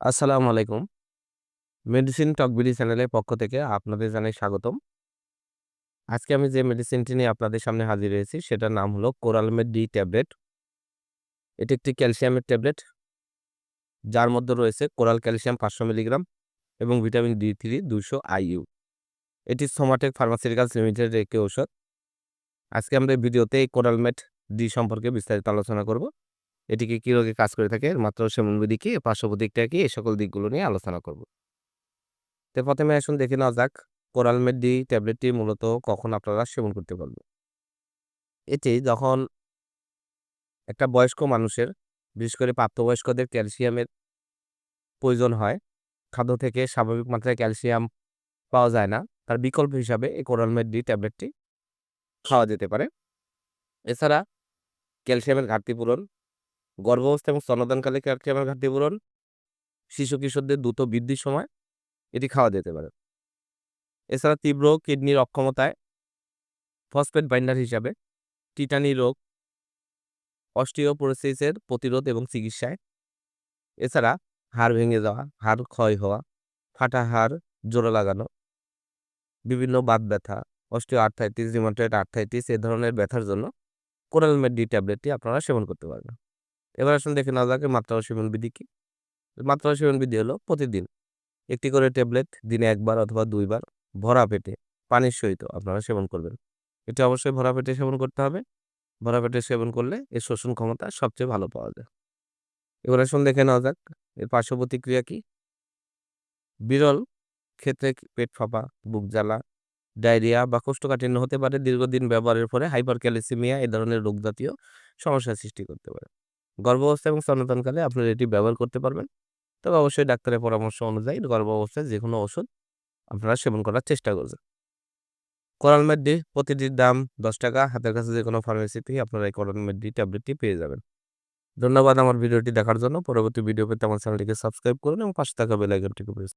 আসসালামু আলাইকুম। মেডিসিন টক বিডি চ্যানেলের পক্ষ থেকে আপনাদের জানাই স্বাগতম। আজকে আমি যে মেডিসিনটি নিয়ে আপনাদের সামনে হাজির হয়েছি সেটার নাম হলো কোরালমেড ডি ট্যাবলেট। এটি একটি ক্যালসিয়ামের ট্যাবলেট যার মধ্যে রয়েছে কোরাল ক্যালসিয়াম ৫০০ মিলিগ্রাম এবং ভিটামিন ডি3 ২০০ আইইউ। এটি সোমাটেক ফার্মাসিউটিক্যালস লিমিটেডের একটি ঔষধ। আজকে আমরা এই ভিডিওতে এই কোরালমেড ডি সম্পর্কে বিস্তারিত আলোচনা করব। এটিকে কি রোগে কাজ করে থাকে, এর মাত্রা ও সেবনবিধি কি, পার্শ্ব প্রতিক্রিয়া কি, এই সকল দিকগুলো নিয়ে আলোচনা করব। তো ১ম এ আসুন দেখে নেওয়া যাক কোরালমেড ডি ট্যাবলেটটি মূলত কখন আপনারা সেবন করতে পারবেন। এটি যখন একটা বয়স্ক মানুষের, বিশেষ করে প্রাপ্তবয়স্কদের ক্যালসিয়ামের প্রয়োজন হয়, খাদ্য থেকে স্বাভাবিক মাত্রায় ক্যালসিয়াম পাওয়া যায় না, তার বিকল্প হিসাবে এই কোরালমেড ডি ট্যাবলেটটি খাওয়া যেতে পারে। এছাড়া ক্যালসিয়ামের ঘাটতি পূরণ, গর্ভাবস্থা এবং স্তন্যদানকালে ক্যালসিয়ামের ঘাটতি পূরণ, শিশু-কিশোরদের দ্রুত বৃদ্ধির সময় এটি খাওয়া যেতে পারে। এছাড়া তীব্র কিডনির অক্ষমতায় ফসফেট বাইন্ডার হিসাবে, টিটানি রোগ, অস্টিওপোরোসিসের প্রতিরোধ এবং চিকিৎসায়, এছাড়া হাড় ভেঙে যাওয়া, হাড় ক্ষয় হওয়া, ফাটা হাড় জোড়া লাগানো, বিভিন্ন বাত ব্যথা, অস্টিও আর্থ্রাইটিস, রিউমাটয়েড আর্থ্রাইটিস এ ধরনের ব্যথার জন্য কোরালমেড ডি ট্যাবলেটটি আপনারা সেবন করতে পারবেন। এবার আসুন দেখে নেওয়া যাক এর মাত্রা ও সেবন বিধি কি? মাত্রা ও সেবন বিধি হলো প্রতিদিন একটি করে ট্যাবলেট দিনে ১ বার অথবা ২ বার ভরা পেটে পানির সহিত আপনারা সেবন করবেন। এটা অবশ্যই ভরা পেটে সেবন করতে হবে। ভরা পেটে সেবন করলে এর শোষণ ক্ষমতা সবচেয়ে ভালো পাওয়া যায়। এবার আসুন দেখে নেওয়া যাক এর পার্শ্ব প্রতিক্রিয়া কি? বিরল ক্ষেত্রে পেট ফাঁপা, বুক জ্বালা, ডায়রিয়া বা কোষ্ঠকাঠিন্য হতে পারে। দীর্ঘদিন ব্যবহারের পরে হাইপারক্যালসিমিয়া এ ধরনের রোগজাতীয় সমস্যার সৃষ্টি করতে পারে। গর্ভাবস্থা এবং স্তন্যদানকালে আপনারা এটি ব্যবহার করতে পারবেন। তবে অবশ্যই ডাক্তারের পরামর্শ অনুযায়ী গর্ভাবস্থায় যেকোনো ওষুধ আপনারা সেবন করার চেষ্টা করবেন। কোরালমেড ডি প্রতিটির দাম ৳১০। হাতের কাছে যেকোনো ফার্মেসি থেকে আপনারা এই কোরালমেড ডি ট্যাবলেটটি পেয়ে যাবেন। ধন্যবাদ আমার ভিডিওটি দেখার জন্য। পরবর্তী ভিডিও পেতে আমার চ্যানেলটিকে সাবস্ক্রাইব করুন এবং পাশে থাকা বেল আইকনটিকে প্রেস